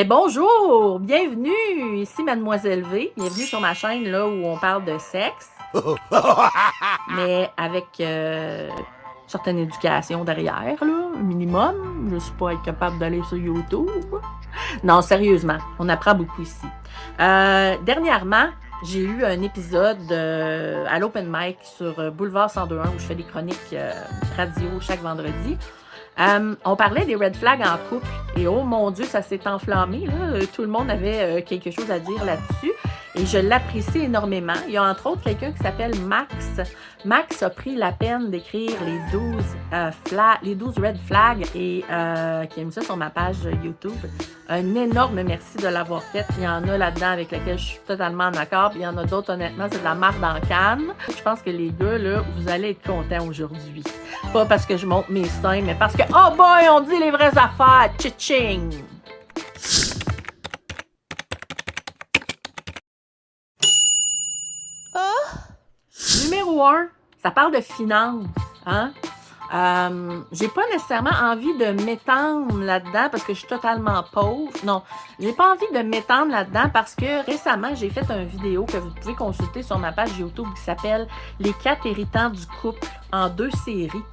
Et bonjour, bienvenue, ici Mademoiselle V, bienvenue sur ma chaîne là où on parle de sexe, mais avec certaine éducation derrière, là, un minimum, je ne suis pas être capable d'aller sur YouTube. Non, sérieusement, on apprend beaucoup ici. Dernièrement, j'ai eu un épisode à l'Open Mic sur Boulevard 102.1 où je fais des chroniques radio chaque vendredi. On parlait des red flags en couple et oh mon Dieu, ça s'est enflammé. Là. Tout le monde avait quelque chose à dire là-dessus et je l'apprécie énormément. Il y a entre autres quelqu'un qui s'appelle Max. Max a pris la peine d'écrire les 12 red flags et qui a mis ça sur ma page YouTube. Un énorme merci de l'avoir fait. Il y en a là-dedans avec lesquels je suis totalement d'accord. Puis il y en a d'autres, honnêtement, c'est de la marde en canne. Je pense que les gars, là, vous allez être contents aujourd'hui. Pas parce que je monte mes seins, mais parce que, oh boy, on dit les vraies affaires. Tching! Numéro 1, ça parle de finances. Hein? J'ai pas nécessairement envie de m'étendre là-dedans parce que je suis totalement pauvre. Non, j'ai pas envie de m'étendre là-dedans parce que récemment, j'ai fait une vidéo que vous pouvez consulter sur ma page YouTube qui s'appelle « Les 4 irritants du couple » en 2 séries.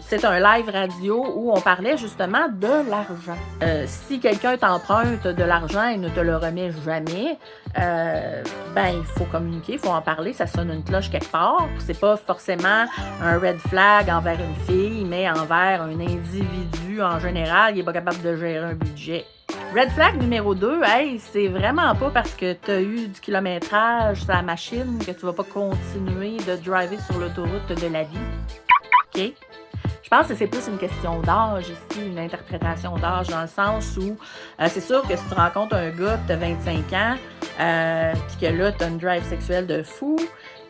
C'est un live radio où on parlait justement de l'argent. Si quelqu'un t'emprunte de l'argent et ne te le remet jamais, il faut communiquer, il faut en parler, ça sonne une cloche quelque part. C'est pas forcément un red flag envers une fille, mais envers un individu en général qui n'est pas capable de gérer un budget. Red flag numéro 2, hey, c'est vraiment pas parce que tu as eu du kilométrage sur la machine que tu vas pas continuer de driver sur l'autoroute de la vie. OK? Je pense que c'est plus une question d'âge ici, une interprétation d'âge, dans le sens où c'est sûr que si tu rencontres un gars que tu as 25 ans, puis que là, tu as une drive sexuelle de fou,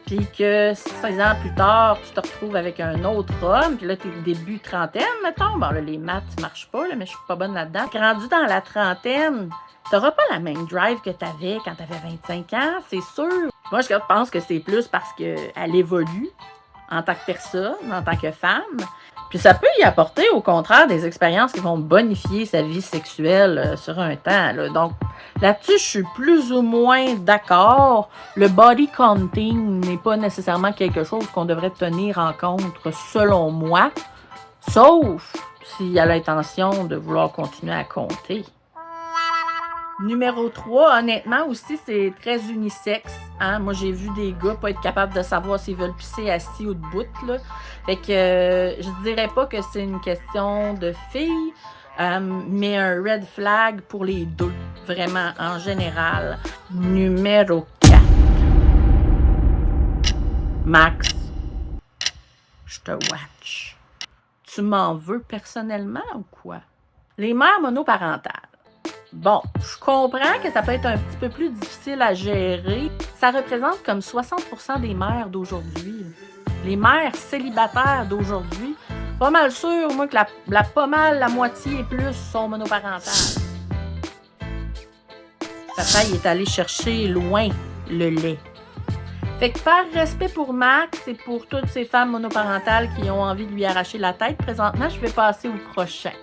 puis que 16 ans plus tard, tu te retrouves avec un autre homme, puis là, tu es début trentaine, mettons. Bon, là, les maths ne marchent pas, là, mais je suis pas bonne là-dedans. Rendu dans la trentaine, tu n'auras pas la même drive que tu avais quand tu avais 25 ans, c'est sûr. Moi, je pense que c'est plus parce qu'elle évolue en tant que personne, en tant que femme. Puis ça peut y apporter, au contraire, des expériences qui vont bonifier sa vie sexuelle sur un temps. Là. Donc, là-dessus, je suis plus ou moins d'accord. Le body counting n'est pas nécessairement quelque chose qu'on devrait tenir en compte, selon moi, sauf s'il y a l'intention de vouloir continuer à compter. Numéro 3, honnêtement aussi, c'est très unisexe. Hein? Moi, j'ai vu des gars pas être capables de savoir s'ils veulent pisser assis ou debout. Là. Fait que je dirais pas que c'est une question de filles, mais un red flag pour les deux, vraiment, en général. Numéro 4. Max, je te watch. Tu m'en veux personnellement ou quoi? Les mères monoparentales. Bon, je comprends que ça peut être un petit peu plus difficile à gérer. Ça représente comme 60% des mères d'aujourd'hui. Les mères célibataires d'aujourd'hui, pas mal sûr, moi, que la moitié et plus sont monoparentales. Papa, il est allé chercher loin le lait. Fait que par respect pour Max et pour toutes ces femmes monoparentales qui ont envie de lui arracher la tête, présentement, je vais passer au prochain.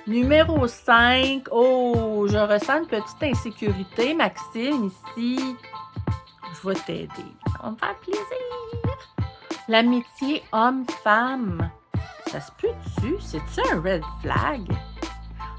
Numéro 5, oh, je ressens une petite insécurité, Maxime, ici. Je vais t'aider, ça va me faire plaisir. L'amitié homme-femme, ça se peut-tu? C'est-tu un red flag?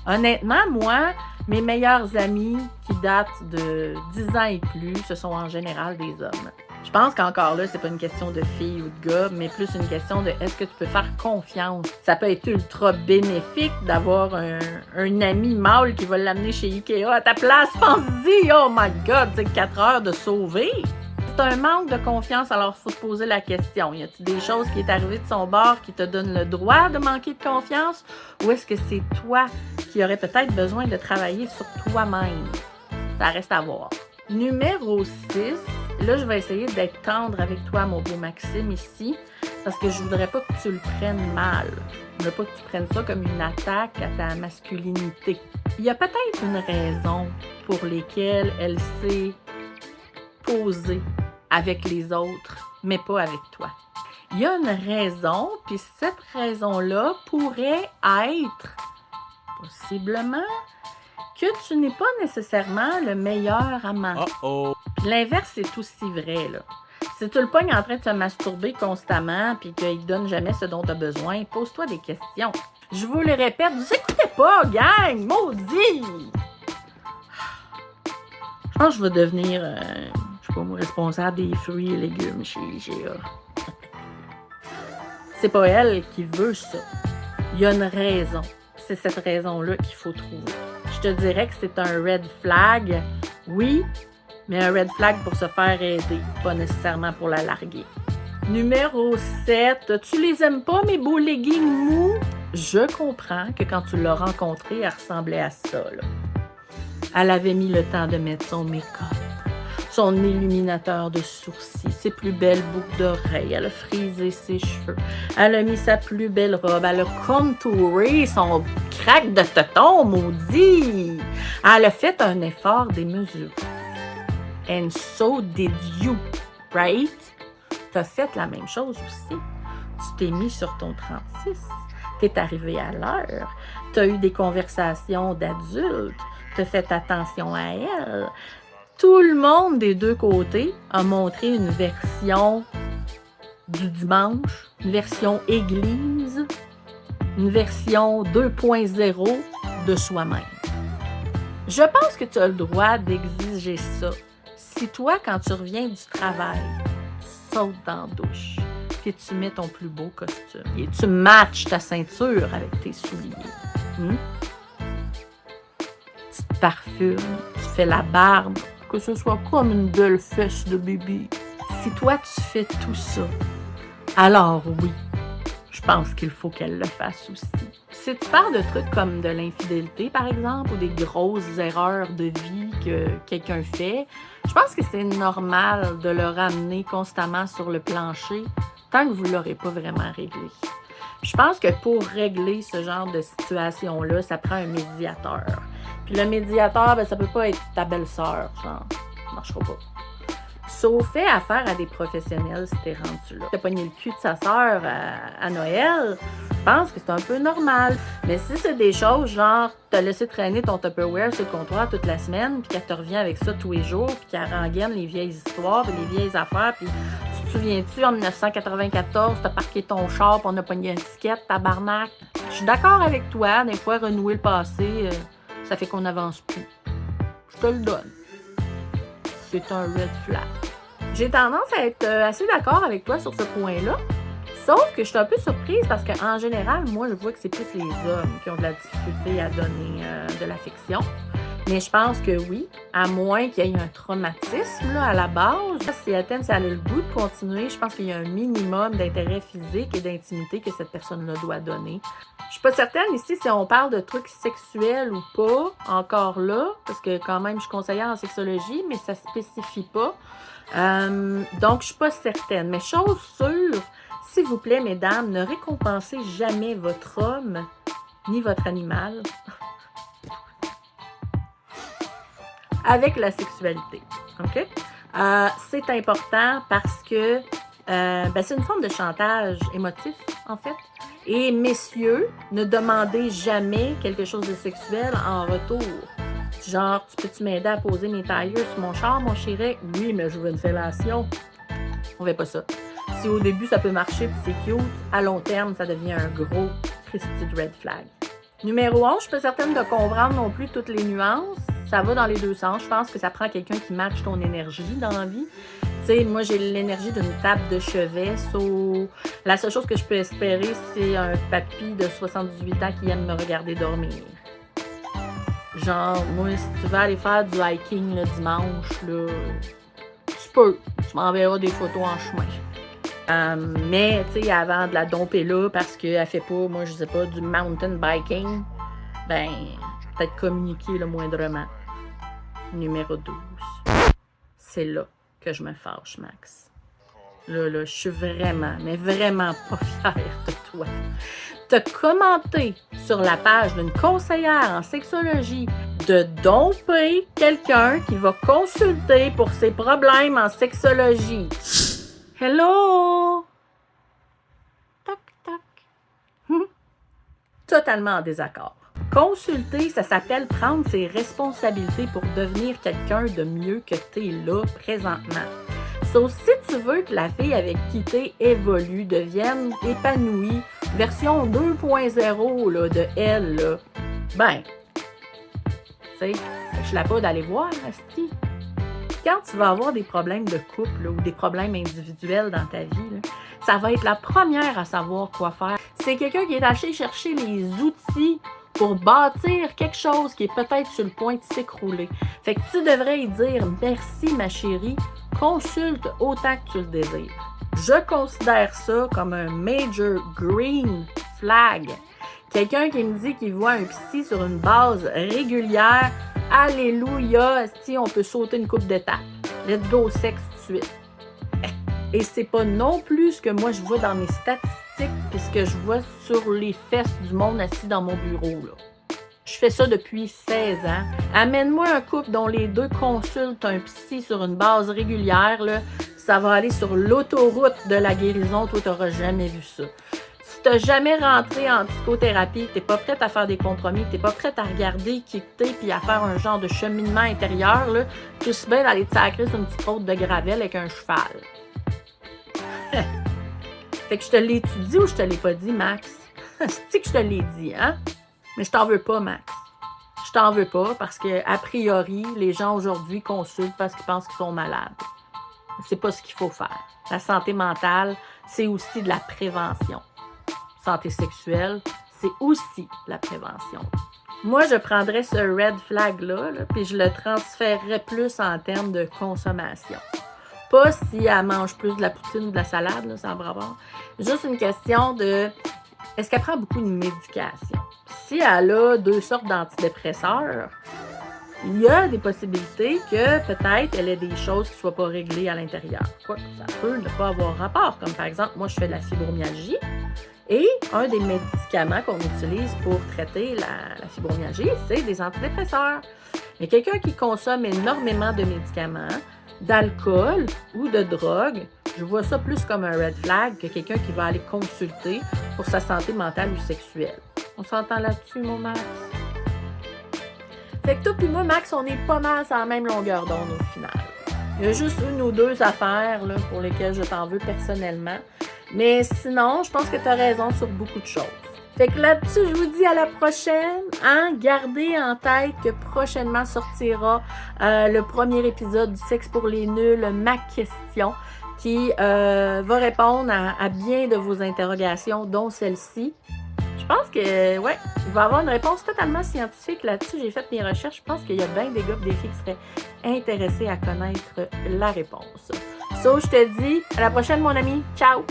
Honnêtement, moi, mes meilleurs amis qui datent de 10 ans et plus, ce sont en général des hommes. Je pense qu'encore là, c'est pas une question de fille ou de gars, mais plus une question de est-ce que tu peux faire confiance. Ça peut être ultra bénéfique d'avoir un ami mâle qui va l'amener chez Ikea à ta place. Pense-y, oh my God, c'est 4 heures de sauver. C'est un manque de confiance, alors il faut te poser la question. Y a-t-il des choses qui est arrivées de son bord qui te donnent le droit de manquer de confiance? Ou est-ce que c'est toi qui aurais peut-être besoin de travailler sur toi-même? Ça reste à voir. Numéro 6, là, je vais essayer d'être tendre avec toi, mon beau Maxime, ici, parce que je voudrais pas que tu le prennes mal. Je veux pas que tu prennes ça comme une attaque à ta masculinité. Il y a peut-être une raison pour laquelle elle s'est posée avec les autres, mais pas avec toi. Il y a une raison, puis cette raison-là pourrait être, possiblement, que tu n'es pas nécessairement le meilleur amant. Puis l'inverse, c'est aussi vrai, là. Si tu le pognes en train de se masturber constamment puis qu'il ne donne jamais ce dont tu as besoin, pose-toi des questions. Je vous le répète, vous écoutez pas, gang! Maudit! Je pense que je vais devenir, je sais pas moi, responsable des fruits et légumes chez IGA. C'est pas elle qui veut ça. Il y a une raison. C'est cette raison-là qu'il faut trouver. Je te dirais que c'est un red flag, oui, mais un red flag pour se faire aider, pas nécessairement pour la larguer. Numéro 7. Tu les aimes pas, mes beaux leggings mous? Je comprends que quand tu l'as rencontrée, elle ressemblait à ça, là. Elle avait mis le temps de mettre son make-up, son illuminateur de sourcils, ses plus belles boucles d'oreilles, elle a frisé ses cheveux, elle a mis sa plus belle robe, elle a contouré son crack de téton, maudit! Elle a fait un effort démesuré. And so did you, right? T'as fait la même chose aussi. Tu t'es mis sur ton 36, t'es arrivé à l'heure, t'as eu des conversations d'adultes, t'as fait attention à elle. Tout le monde des deux côtés a montré une version du dimanche, une version église, une version 2.0 de soi-même. Je pense que tu as le droit d'exiger ça. Si toi, quand tu reviens du travail, tu sautes dans la douche, puis tu mets ton plus beau costume, et tu matches ta ceinture avec tes souliers. Tu te parfumes, tu fais la barbe, que ce soit comme une belle fesse de bébé. Si toi, tu fais tout ça, alors oui, je pense qu'il faut qu'elle le fasse aussi. Si tu parles de trucs comme de l'infidélité, par exemple, ou des grosses erreurs de vie que quelqu'un fait, je pense que c'est normal de le ramener constamment sur le plancher tant que vous ne l'aurez pas vraiment réglé. Je pense que pour régler ce genre de situation-là, ça prend un médiateur. Puis le médiateur, ça peut pas être ta belle-sœur, genre, ça marchera pas. Sauf fait affaire à des professionnels si t'es rendu là. T'as pogné le cul de sa sœur à Noël, je pense que c'est un peu normal. Mais si c'est des choses genre, t'as laissé traîner ton Tupperware sur le comptoir toute la semaine, puis qu'elle te revient avec ça tous les jours, puis qu'elle rengaine les vieilles histoires, puis les vieilles affaires, puis tu te souviens-tu, en 1994, t'as parqué ton char, puis on a pogné un ticket, tabarnak. Je suis d'accord avec toi, des fois, renouer le passé, ça fait qu'on n'avance plus. Je te le donne. C'est un red flag. J'ai tendance à être assez d'accord avec toi sur ce point-là, sauf que je suis un peu surprise parce qu'en général, moi, je vois que c'est plus les hommes qui ont de la difficulté à donner de l'affection. Mais je pense que oui, à moins qu'il y ait un traumatisme là, à la base. Si elle t'aime, si elle a le goût de continuer, je pense qu'il y a un minimum d'intérêt physique et d'intimité que cette personne-là doit donner. Je suis pas certaine ici si on parle de trucs sexuels ou pas, encore là, parce que quand même, je suis conseillère en sexologie, mais ça spécifie pas. Donc, je suis pas certaine. Mais chose sûre, s'il vous plaît, mesdames, ne récompensez jamais votre homme ni votre animal avec la sexualité. OK? C'est important parce que c'est une forme de chantage émotif, en fait. Et messieurs, ne demandez jamais quelque chose de sexuel en retour. Genre, tu peux-tu m'aider à poser mes tailleurs sur mon char, mon chéri? Oui, mais je veux une fellation. On fait pas ça. Si au début, ça peut marcher puis c'est cute, à long terme, ça devient un gros Christy de red flag. Numéro 11, je suis pas certaine de comprendre non plus toutes les nuances. Ça va dans les deux sens. Je pense que ça prend quelqu'un qui matche ton énergie dans la vie. Tu sais, moi, j'ai l'énergie d'une table de chevet. La seule chose que je peux espérer, c'est un papy de 78 ans qui aime me regarder dormir. Genre, moi, si tu veux aller faire du hiking le dimanche, là, tu peux. Tu m'enverras des photos en chemin. Mais, tu sais, avant de la domper là, parce qu'elle fait pas, moi, je sais pas, du mountain biking, peut-être communiquer le moindrement. Numéro 12. C'est là que je me fâche, Max. Là, je suis vraiment, mais vraiment pas fière de toi. T'as commenté sur la page d'une conseillère en sexologie de domper quelqu'un qui va consulter pour ses problèmes en sexologie. Hello! Toc, toc. Totalement en désaccord. Consulter, ça s'appelle prendre ses responsabilités pour devenir quelqu'un de mieux que tu es là présentement. Sauf si tu veux que la fille avec qui tu évolue devienne épanouie, version 2.0 là, de elle, là, ben, tu sais, je la pas d'aller voir, asti. Quand tu vas avoir des problèmes de couple là, ou des problèmes individuels dans ta vie, là, ça va être la première à savoir quoi faire. C'est quelqu'un qui est allé chercher les outils pour bâtir quelque chose qui est peut-être sur le point de s'écrouler. Fait que tu devrais y dire « Merci ma chérie, consulte autant que tu le désires ». Je considère ça comme un major green flag. Quelqu'un qui me dit qu'il voit un psy sur une base régulière, alléluia, si on peut sauter une coupe d'étapes. Let's go au sexe tout de suite. Et c'est pas non plus ce que moi je vois dans mes statistiques puis ce que je vois sur les fesses du monde assis dans mon bureau, là. Je fais ça depuis 16 ans. Amène-moi un couple dont les deux consultent un psy sur une base régulière, là, ça va aller sur l'autoroute de la guérison. Toi, t'auras jamais vu ça. Si t'as jamais rentré en psychothérapie, t'es pas prête à faire des compromis, t'es pas prête à regarder qui t'es puis à faire un genre de cheminement intérieur, là, tout se bien d'aller te sacrer sur une petite route de gravelle avec un cheval. Fait que je te l'ai-tu dit ou je te l'ai pas dit, Max? C'est que je te l'ai dit, hein? Mais je t'en veux pas, Max. Je t'en veux pas parce que, a priori, les gens aujourd'hui consultent parce qu'ils pensent qu'ils sont malades. C'est pas ce qu'il faut faire. La santé mentale, c'est aussi de la prévention. Santé sexuelle, c'est aussi de la prévention. Moi, je prendrais ce red flag-là, là, puis je le transférerais plus en termes de consommation. Pas si elle mange plus de la poutine ou de la salade, là, sans bravard. Juste une question de, est-ce qu'elle prend beaucoup de médication? Si elle a 2 sortes d'antidépresseurs, il y a des possibilités que peut-être elle ait des choses qui ne soient pas réglées à l'intérieur. Quoi, ça peut ne pas avoir rapport. Comme par exemple, moi, je fais de la fibromyalgie. Et un des médicaments qu'on utilise pour traiter la fibromyalgie, c'est des antidépresseurs. Mais quelqu'un qui consomme énormément de médicaments, d'alcool ou de drogue, je vois ça plus comme un red flag que quelqu'un qui va aller consulter pour sa santé mentale ou sexuelle. On s'entend là-dessus, mon Max? Fait que toi puis moi, Max, on est pas mal sur la même longueur d'onde au final. Il y a juste une ou deux affaires là, pour lesquelles je t'en veux personnellement. Mais sinon, je pense que tu as raison sur beaucoup de choses. Fait que là-dessus, je vous dis à la prochaine. Hein? Gardez en tête que prochainement sortira le premier épisode du Sexe pour les nuls, ma question, qui va répondre à bien de vos interrogations, dont celle-ci. Je pense que, ouais, il va y avoir une réponse totalement scientifique là-dessus. J'ai fait mes recherches. Je pense qu'il y a bien des gars et des filles qui seraient intéressés à connaître la réponse. So, je te dis à la prochaine, mon ami. Ciao!